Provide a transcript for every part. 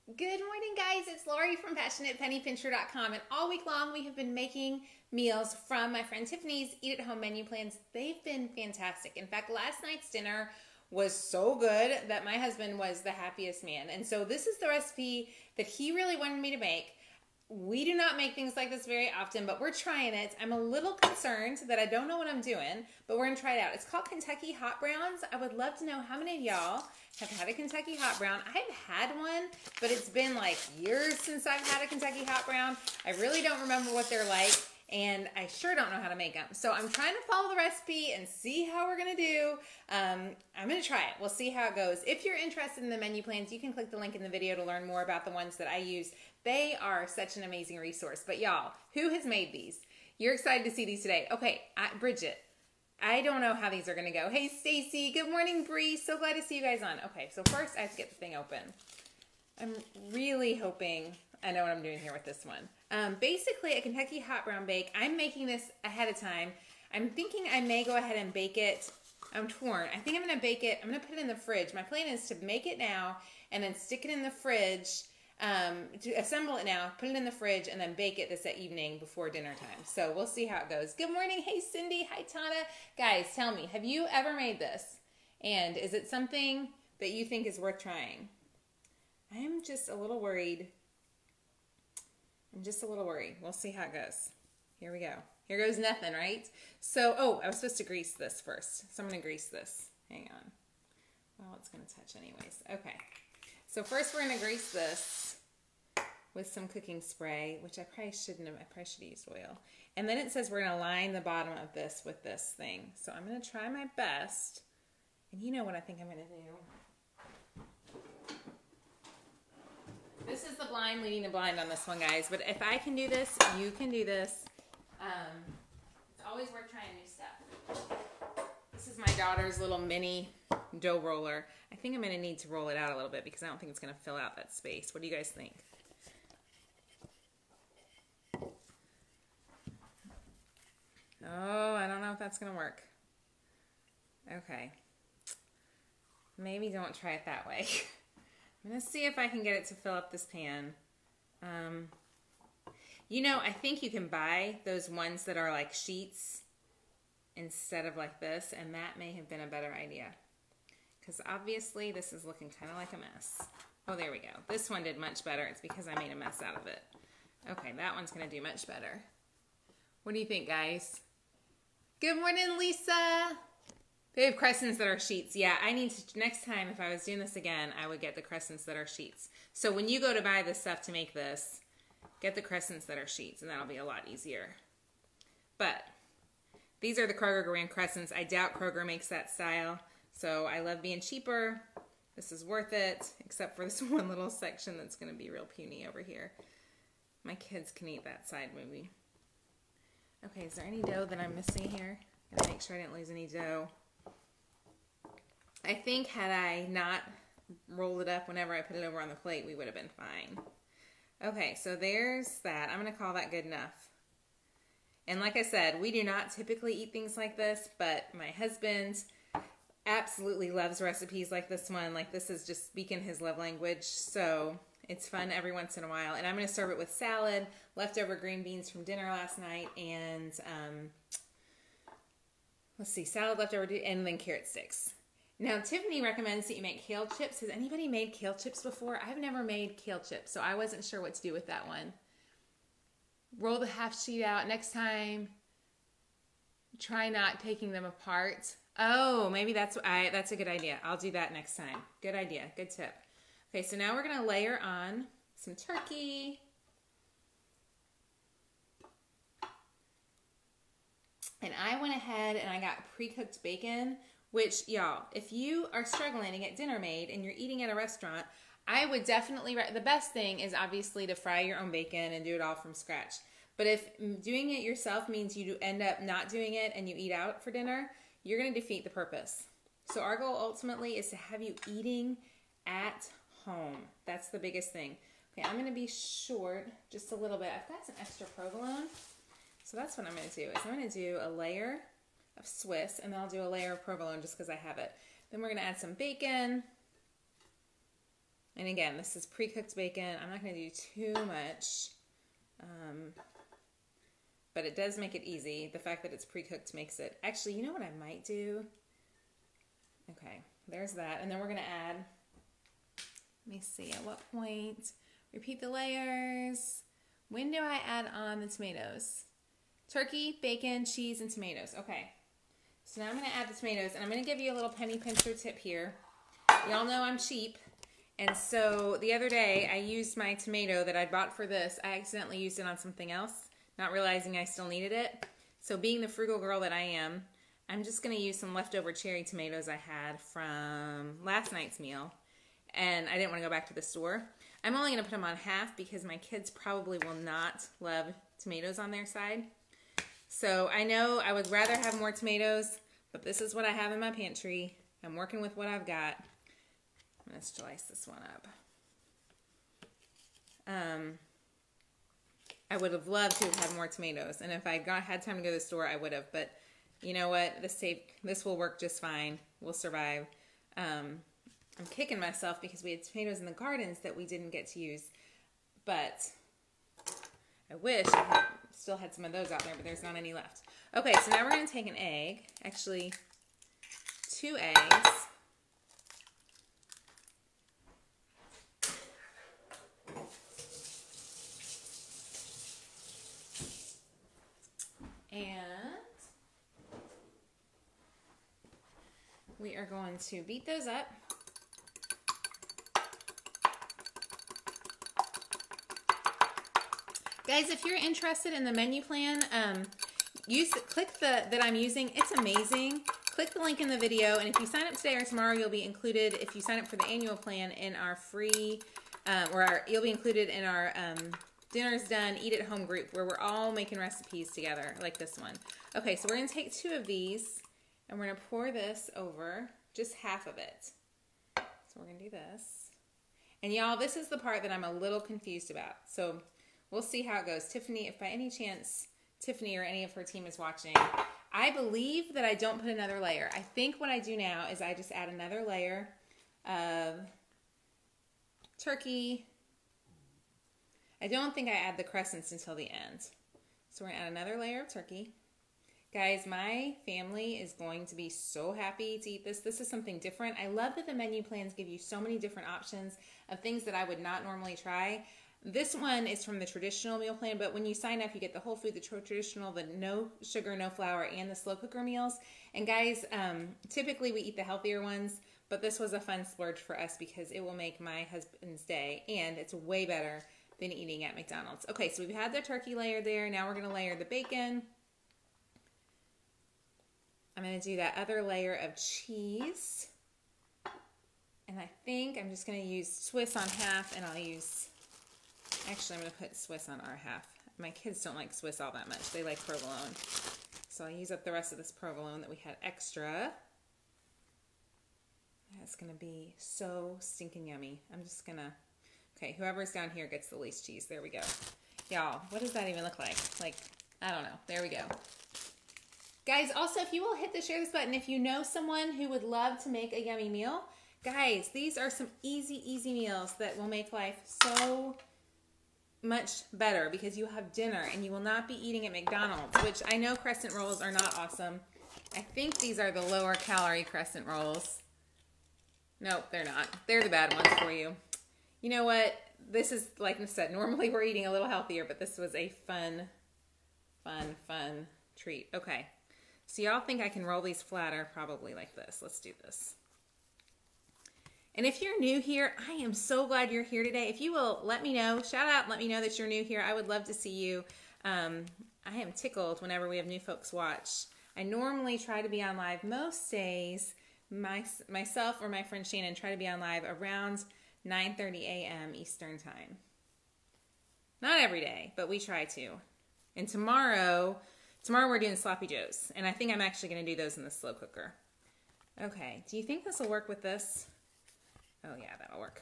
Good morning, guys. It's Lori from PassionatePennyPincher.com, and all week long we have been making meals from my friend Tiffany's Eat at Home menu plans. They've been fantastic. In fact, last night's dinner was so good that my husband was the happiest man. And so this is the recipe that he really wanted me to make. We do not make things like this very often, but we're trying it. I'm a little concerned that I don't know what I'm doing, but we're going to try it out. It's called Kentucky Hot Browns. I would love to know how many of y'all have had a Kentucky Hot Brown. I've had one, but it's been like years since I've had a Kentucky Hot Brown. I really don't remember what they're like, and I sure don't know how to make them. So I'm trying to follow the recipe and see how we're going to do. I'm going to try it. We'll see how it goes. If you're interested in the menu plans, you can click the link in the video to learn more about the ones that I use. They are such an amazing resource. But y'all, who has made these? You're excited to see these today. Okay, Bridget, I don't know how these are going to go. Hey, Stacy. Good morning, Bree. So glad to see you guys on. Okay, so first I have to get the thing open. I'm really hoping I know what I'm doing here with this one. Basically, a Kentucky Hot Brown bake. I'm making this ahead of time. I'm thinking I may go ahead and bake it. I'm torn. I think I'm going to bake it. I'm going to put it in the fridge. My plan is to make it now and then stick it in the fridge, to assemble it now, put it in the fridge, and then bake it this evening before dinner time. So we'll see how it goes. Good morning. Hey, Cindy. Hi, Tana. Guys, tell me, have you ever made this? And is it something that you think is worth trying? I'm just a little worried. We'll see how it goes. Here we go. Here goes nothing, right? So, oh, I was supposed to grease this first. So I'm going to grease this. Hang on. Well, it's going to touch anyways. Okay. So first we're going to grease this with some cooking spray, which I probably shouldn't have. I probably should have used oil. And then it says we're going to line the bottom of this with this thing. So I'm going to try my best. And you know what I think I'm going to do? This is the blind leading the blind on this one, guys. But if I can do this, you can do this. It's always worth trying new stuff. This is my daughter's little mini dough roller. I think I'm going to need to roll it out a little bit because I don't think it's going to fill out that space. What do you guys think? Oh, I don't know if that's going to work. Okay. Maybe don't try it that way. I'm going to see if I can get it to fill up this pan. You know, I think you can buy those ones that are like sheets instead of like this, and that may have been a better idea. Because obviously this is looking kind of like a mess. Oh, there we go. This one did much better. It's because I made a mess out of it. Okay, that one's going to do much better. What do you think, guys? Good morning, Lisa. They have crescents that are sheets. Yeah, I need to, next time if I was doing this again, I would get the crescents that are sheets. So when you go to buy this stuff to make this, get the crescents that are sheets, and that'll be a lot easier. But these are the Kroger Grand Crescents. I doubt Kroger makes that style, so I love being cheaper. This is worth it, except for this one little section that's going to be real puny over here. My kids can eat that side maybe. Okay, is there any dough that I'm missing here? Gotta make sure I didn't lose any dough. I think had I not rolled it up whenever I put it over on the plate, we would have been fine. Okay, so there's that. I'm going to call that good enough. And like I said, we do not typically eat things like this, but my husband absolutely loves recipes like this one. Like this is just speaking his love language, so it's fun every once in a while. And I'm going to serve it with salad, leftover green beans from dinner last night, and let's see, salad leftover, and then carrot sticks. Now, Tiffany recommends that you make kale chips. Has anybody made kale chips before? I've never made kale chips, so I wasn't sure what to do with that one. Roll the half sheet out. Next time, try not taking them apart. Oh, maybe that's a good idea. I'll do that next time. Good idea. Good tip. Okay, so now we're going to layer on some turkey. And I went ahead and I got pre-cooked bacon, which, y'all, if you are struggling to get dinner made and you're eating at a restaurant, I would definitely, the best thing is obviously to fry your own bacon and do it all from scratch. But if doing it yourself means you end up not doing it and you eat out for dinner, you're going to defeat the purpose. So our goal ultimately is to have you eating at home. That's the biggest thing. Okay, I'm going to be short just a little bit. I've got some extra provolone. So that's what I'm going to do. I'm going to do a layer of Swiss, and then I'll do a layer of provolone just because I have it. Then we're going to add some bacon. And again, this is pre-cooked bacon. I'm not going to do too much. But it does make it easy. The fact that it's pre-cooked makes it... Actually, you know what I might do? Okay, there's that. And then we're going to add... Let me see, at what point? Repeat the layers. When do I add on the tomatoes? Turkey, bacon, cheese, and tomatoes. Okay. So now I'm going to add the tomatoes. And I'm going to give you a little penny pincher tip here. Y'all know I'm cheap. And so the other day, I used my tomato that I bought for this. I accidentally used it on something else, not realizing I still needed it. So being the frugal girl that I am, I'm just going to use some leftover cherry tomatoes I had from last night's meal. And I didn't want to go back to the store. I'm only going to put them on half because my kids probably will not love tomatoes on their side. So I know I would rather have more tomatoes, but this is what I have in my pantry. I'm working with what I've got. I'm going to slice this one up. I would have loved to have had more tomatoes, and if I had time to go to the store, I would have. But you know what? This will work just fine. We'll survive. I'm kicking myself because we had tomatoes in the gardens that we didn't get to use. But I wish I still had some of those out there, but there's not any left. Okay, so now we're going to take an egg. Actually, 2 eggs. And we are going to beat those up. Guys, if you're interested in the menu plan, click that I'm using. It's amazing. Click the link in the video, and if you sign up today or tomorrow, you'll be included. If you sign up for the annual plan in our free, you'll be included in our Dinner's Done, Eat at Home group, where we're all making recipes together, like this one. Okay, so we're going to take 2 of these, and we're going to pour this over, just half of it. So we're going to do this. And y'all, this is the part that I'm a little confused about. So we'll see how it goes. Tiffany, if by any chance Tiffany or any of her team is watching, I believe that I don't put another layer. I think what I do now is I just add another layer of turkey. I don't think I add the crescents until the end. So we're going to add another layer of turkey. Guys, my family is going to be so happy to eat this. This is something different. I love that the menu plans give you so many different options of things that I would not normally try. This one is from the traditional meal plan, but when you sign up, you get the whole food, the traditional, the no sugar, no flour, and the slow cooker meals. And guys, typically we eat the healthier ones, but this was a fun splurge for us because it will make my husband's day, and it's way better than eating at McDonald's. Okay, so we've had the turkey layer there. Now we're going to layer the bacon. I'm going to do that other layer of cheese. And I think I'm just going to use Swiss on half, and I'll use... Actually, I'm going to put Swiss on our half. My kids don't like Swiss all that much. They like provolone. So I'll use up the rest of this provolone that we had extra. That's going to be so stinking yummy. I'm just going to... Okay, whoever's down here gets the least cheese. There we go. Y'all, what does that even look like? Like, I don't know. There we go. Guys, also, if you will hit the share this button, if you know someone who would love to make a yummy meal, guys, these are some easy meals that will make life so much better because you have dinner and you will not be eating at McDonald's, which I know crescent rolls are not awesome. I think these are the lower calorie crescent rolls. Nope, they're not. They're the bad ones for you. You know what? This is, like I said, normally we're eating a little healthier, but this was a fun treat. Okay. So y'all think I can roll these flatter? Probably like this. Let's do this. And if you're new here, I am so glad you're here today. If you will let me know, shout out, let me know that you're new here. I would love to see you. I am tickled whenever we have new folks watch. I normally try to be on live most days. Myself or my friend Shannon try to be on live around 9:30 a.m. Eastern time. Not every day, but we try to. And tomorrow we're doing sloppy joes, and I think I'm actually going to do those in the slow cooker. Okay, do you think this will work with this? Oh yeah, that'll work.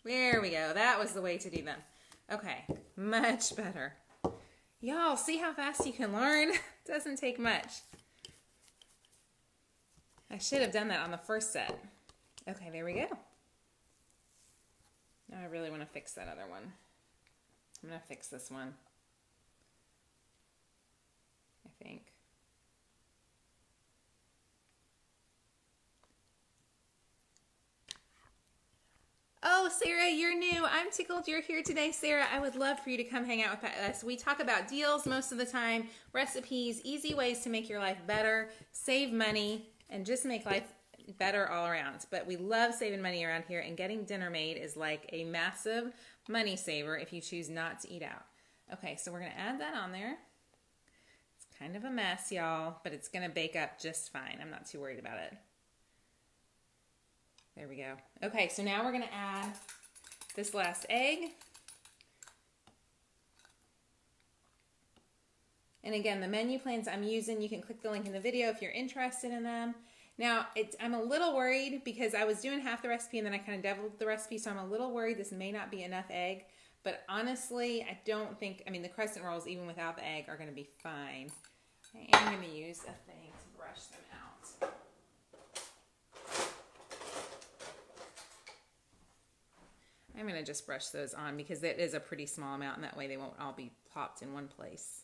There we go. That was the way to do them. Okay, much better. Y'all, see how fast you can learn? Doesn't take much. I should have done that on the first set. Okay, there we go. Now I really want to fix that other one. I'm going to fix this one, I think. Oh, Sarah, you're new. I'm tickled you're here today, Sarah. I would love for you to come hang out with us. We talk about deals most of the time, recipes, easy ways to make your life better, save money, and just make life better all around. But we love saving money around here, and getting dinner made is like a massive money saver if you choose not to eat out. Okay, so we're going to add that on there. It's kind of a mess, y'all, but it's going to bake up just fine. I'm not too worried about it. There we go. Okay, so now we're going to add this last egg. And again, the menu plans I'm using, you can click the link in the video if you're interested in them. Now, I'm a little worried because I was doing half the recipe and then I kind of deviled the recipe, so I'm a little worried this may not be enough egg. But honestly, I don't think, I mean, the crescent rolls, even without the egg, are going to be fine. I am going to use a thing to brush them out. I'm going to just brush those on because it is a pretty small amount, and that way they won't all be plopped in one place.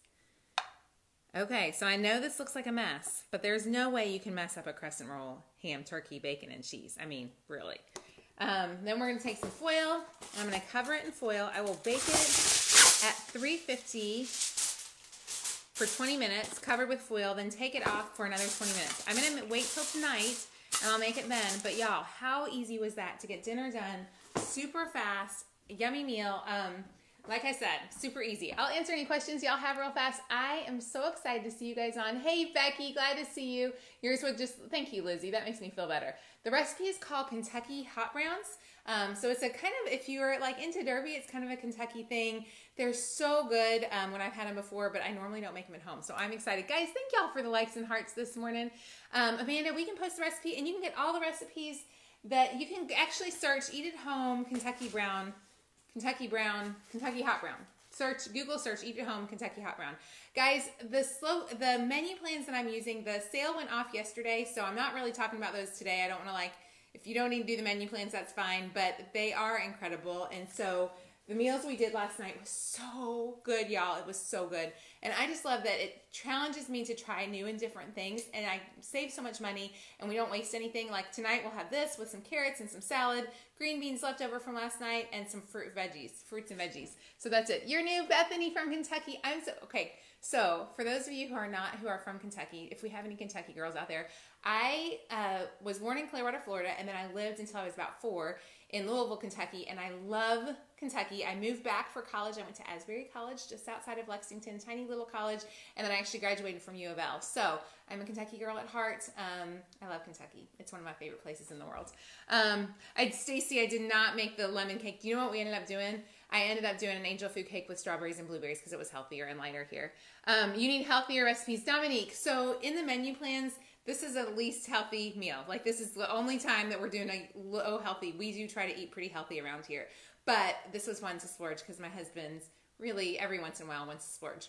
Okay, so I know this looks like a mess, but there's no way you can mess up a crescent roll, ham, turkey, bacon, and cheese. I mean, really. Then we're going to take some foil, and I'm going to cover it in foil. I will bake it at 350 for 20 minutes, covered with foil, then take it off for another 20 minutes. I'm going to wait till tonight, and I'll make it then. But y'all, how easy was that to get dinner done? Super fast, yummy meal. Like I said, super easy. I'll answer any questions y'all have real fast. I am so excited to see you guys on. Hey, Becky, glad to see you. Yours would just, thank you, Lizzie. That makes me feel better. The recipe is called Kentucky Hot Browns. So it's a kind of, if you're like into Derby, it's kind of a Kentucky thing. They're so good when I've had them before, but I normally don't make them at home. So I'm excited. Guys, thank y'all for the likes and hearts this morning. Amanda, we can post the recipe, and you can get all the recipes that you can actually search Eat at Home Kentucky Hot Brown. Google search Eat at Home Kentucky Hot Brown. Guys, the menu plans that I'm using, the sale went off yesterday, so I'm not really talking about those today. I don't want to, like, if you don't need to do the menu plans, that's fine, but they are incredible. And so the meals we did last night was so good, y'all. It was so good. And I just love that it challenges me to try new and different things, and I save so much money, and we don't waste anything. Like tonight we'll have this with some carrots and some salad, green beans left over from last night, and some fruits and veggies. So that's it. You're new, Bethany from Kentucky. Okay. So for those of you who are from Kentucky, if we have any Kentucky girls out there, I was born in Clearwater, Florida, and then I lived until I was about 4 in Louisville, Kentucky, and I love Kentucky. I moved back for college. I went to Asbury College, just outside of Lexington, tiny little college, and then I actually graduated from U of L. So I'm a Kentucky girl at heart. I love Kentucky. It's one of my favorite places in the world. Stacy, I did not make the lemon cake. Do you know what we ended up doing? I ended up doing an angel food cake with strawberries and blueberries because it was healthier and lighter here. You need healthier recipes. Dominique, so in the menu plans, this is a least healthy meal. Like, this is the only time that we're doing a low healthy. We do try to eat pretty healthy around here. But this was one to splurge because my husband's really every once in a while wants to splurge.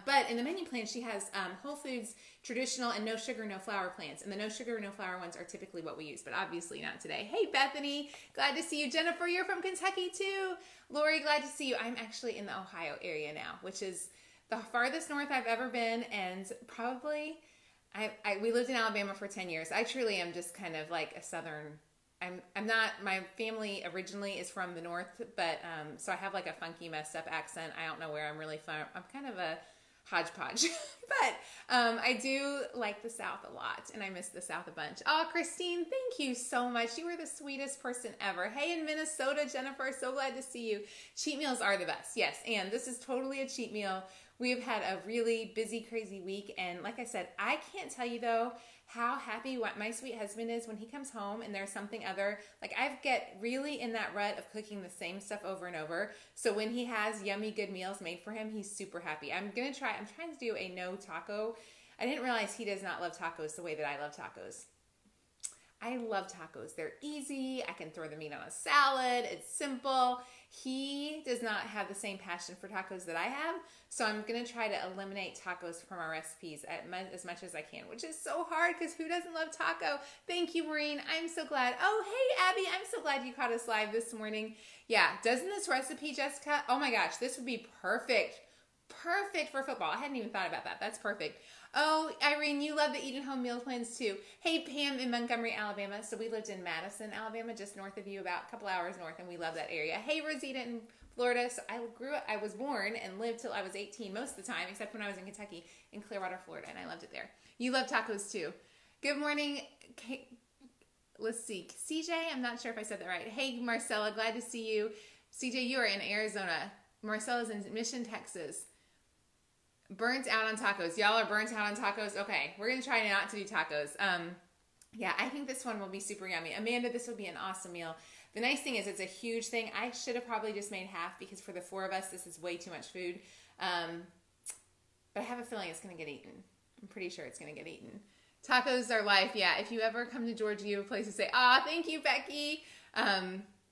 But in the menu plan, she has Whole Foods traditional and no sugar, no flour plans. And the no sugar, no flour ones are typically what we use, but obviously not today. Hey, Bethany, glad to see you. Jennifer, you're from Kentucky too. Lori, glad to see you. I'm actually in the Ohio area now, which is the farthest north I've ever been, and probably we lived in Alabama for 10 years. I truly am just kind of like a southern. I'm not. My family originally is from the north, but so I have like a funky, messed up accent. I don't know where I'm really from. I'm kind of a hodgepodge, but I do like the South a lot, and I miss the South a bunch. Oh, Christine, thank you so much. You were the sweetest person ever. Hey, in Minnesota, Jennifer, so glad to see you. Cheat meals are the best, yes, and this is totally a cheat meal. We have had a really busy, crazy week, and like I said, I can't tell you though how happy what my sweet husband is when he comes home and there's something other. Like, I get really in that rut of cooking the same stuff over and over. So when he has yummy, good meals made for him, he's super happy. I'm trying to do a no taco. I didn't realize he does not love tacos the way that I love tacos. I love tacos. They're easy. I can throw the meat on a salad. It's simple. he does not have the same passion for tacos that I have, so I'm going to try to eliminate tacos from our recipes as much as I can, which is so hard because who doesn't love taco? Thank you, Maureen. I'm so glad. Oh, hey, Abby. I'm so glad you caught us live this morning. Yeah, doesn't this recipe, Jessica? Oh my gosh, this would be perfect. Perfect for football. I hadn't even thought about that. That's perfect. Oh, Irene, you love the Eat at Home meal plans too. Hey, Pam in Montgomery, Alabama. So we lived in Madison, Alabama, just north of you, about a couple hours north, and we love that area. Hey, Rosita in Florida. So I was born and lived till I was 18 most of the time, except when I was in Kentucky, in Clearwater, Florida, and I loved it there. You love tacos too. Good morning. Let's see. CJ, I'm not sure if I said that right. Hey, Marcella, glad to see you. CJ, you are in Arizona. Marcella's in Mission, Texas. Burnt out on tacos. Y'all are burnt out on tacos? Okay, we're going to try not to do tacos. Yeah, I think this one will be super yummy. Amanda, this would be an awesome meal. The nice thing is it's a huge thing. I should have probably just made half because for the 4 of us, this is way too much food. But I have a feeling it's going to get eaten. I'm pretty sure it's going to get eaten. Tacos are life. Yeah, if you ever come to Georgia, you have a place to say, thank you, Becky.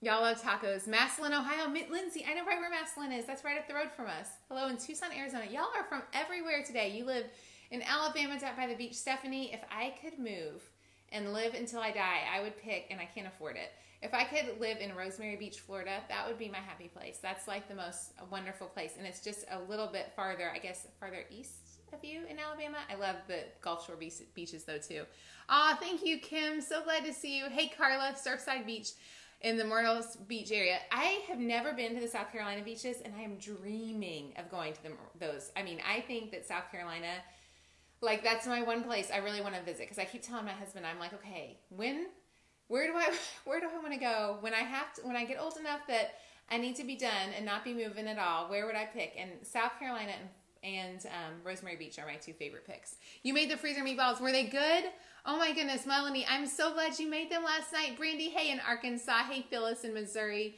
Y'all love tacos. Maslin, Ohio. Lindsay, I know right where Maslin is. That's right up the road from us. Hello in Tucson, Arizona. Y'all are from everywhere today. You live in Alabama, down by the beach. Stephanie, if I could move and live until I die, I would pick, and I can't afford it. If I could live in Rosemary Beach, Florida, that would be my happy place. That's like the most wonderful place. And it's just a little bit farther, I guess, farther east of you in Alabama. I love the Gulf Shore beaches though too. Thank you, Kim. So glad to see you. Hey, Carla, Surfside Beach in the Myrtles Beach area. I have never been to the South Carolina beaches, and I am dreaming of going to those. I mean, I think that South Carolina, like, that's my one place I really want to visit, because I keep telling my husband, I'm like, okay, where do I want to go when I get old enough that I need to be done and not be moving at all? Where would I pick? And South Carolina and Rosemary Beach are my 2 favorite picks. You made the freezer meatballs. Were they good? Oh my goodness, Melanie, I'm so glad you made them last night. Brandy, hey, in Arkansas. Hey, Phyllis in Missouri.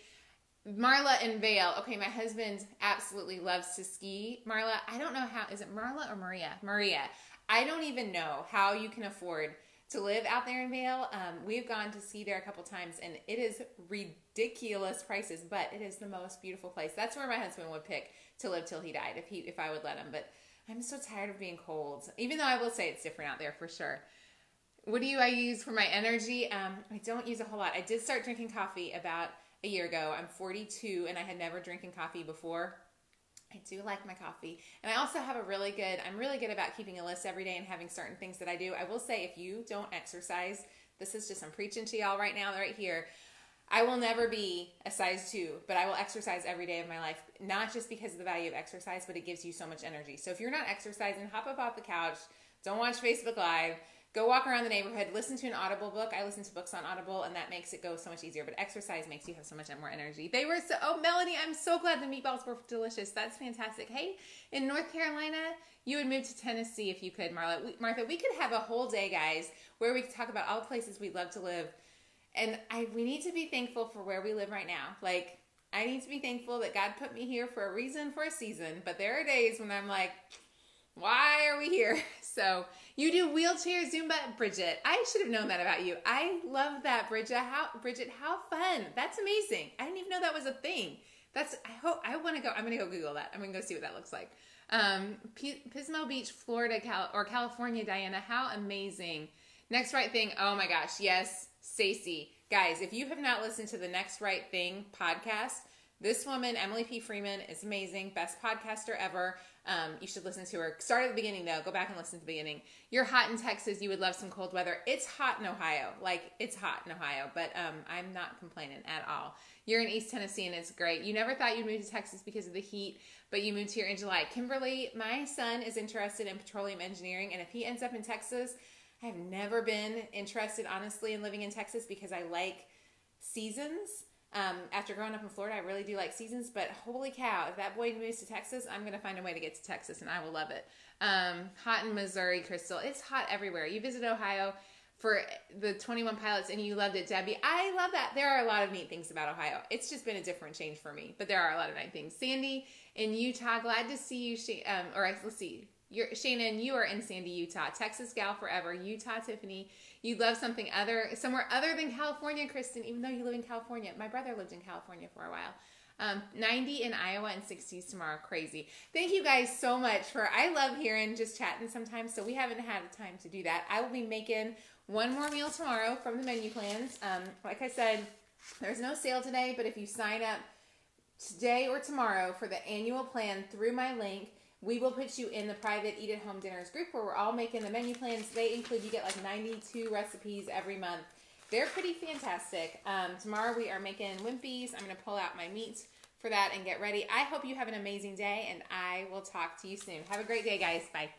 Marla in Vail. Okay, my husband absolutely loves to ski. Marla, I don't know how, is it Marla or Maria? Maria. I don't even know how you can afford to live out there in Vail. We've gone to ski there a couple times, and it is ridiculous prices, but it is the most beautiful place. That's where my husband would pick to live till he died, if I would let him. But I'm so tired of being cold, even though I will say it's different out there for sure. What do I use for my energy? I don't use a whole lot. I did start drinking coffee about a year ago. I'm 42, and I had never drinking coffee before. I do like my coffee. And I also have I'm really good about keeping a list every day and having certain things that I do. I will say, if you don't exercise, I'm preaching to y'all right now, right here. I will never be a size 2, but I will exercise every day of my life. Not just because of the value of exercise, but it gives you so much energy. So if you're not exercising, hop up off the couch. Don't watch Facebook Live. Go walk around the neighborhood, listen to an Audible book. I listen to books on Audible, and that makes it go so much easier. But exercise makes you have so much more energy. Melanie, I'm so glad the meatballs were delicious. That's fantastic. Hey, in North Carolina, you would move to Tennessee if you could, Martha. We could have a whole day, guys, where we could talk about all the places we'd love to live. And we need to be thankful for where we live right now. Like, I need to be thankful that God put me here for a reason, for a season. But there are days when I'm like, why are we here? So you do wheelchair Zumba, Bridget. I should have known that about you. I love that, Bridget. How fun. That's amazing. I didn't even know that was a thing. I'm going to go Google that. I'm going to go see what that looks like. Pismo Beach, Florida, or California, Diana. How amazing. Next Right Thing. Oh my gosh. Yes. Stacy. Guys, if you have not listened to the Next Right Thing podcast, this woman, Emily P. Freeman, is amazing. Best podcaster ever. You should listen to her. Start at the beginning, though. Go back and listen to the beginning. You're hot in Texas. You would love some cold weather. It's hot in Ohio. It's hot in Ohio, but I'm not complaining at all. You're in East Tennessee, and it's great. You never thought you'd move to Texas because of the heat, but you moved here in July. Kimberly, my son is interested in petroleum engineering, and if he ends up in Texas, I've never been interested, honestly, in living in Texas because I like seasons. After growing up in Florida, I really do like seasons, but holy cow, if that boy moves to Texas, I'm going to find a way to get to Texas, and I will love it. Hot in Missouri, Crystal. It's hot everywhere. You visit Ohio for the 21 Pilots, and you loved it, Debbie. I love that. There are a lot of neat things about Ohio. It's just been a different change for me, but there are a lot of nice things. Sandy in Utah, glad to see you. Let's see. Shannon, you are in Sandy, Utah. Texas gal forever. Utah, Tiffany. You love somewhere other than California, Kristen, even though you live in California. My brother lived in California for a while. 90 in Iowa and 60s tomorrow. Crazy. Thank you guys so much I love hearing just chatting sometimes, so we haven't had time to do that. I will be making one more meal tomorrow from the menu plans. Like I said, there's no sale today, but if you sign up today or tomorrow for the annual plan through my link, we will put you in the private Eat at Home Dinners group where we're all making the menu plans. They include, you get like 92 recipes every month. They're pretty fantastic. Tomorrow we are making Wimpy's. I'm going to pull out my meat for that and get ready. I hope you have an amazing day, and I will talk to you soon. Have a great day, guys. Bye.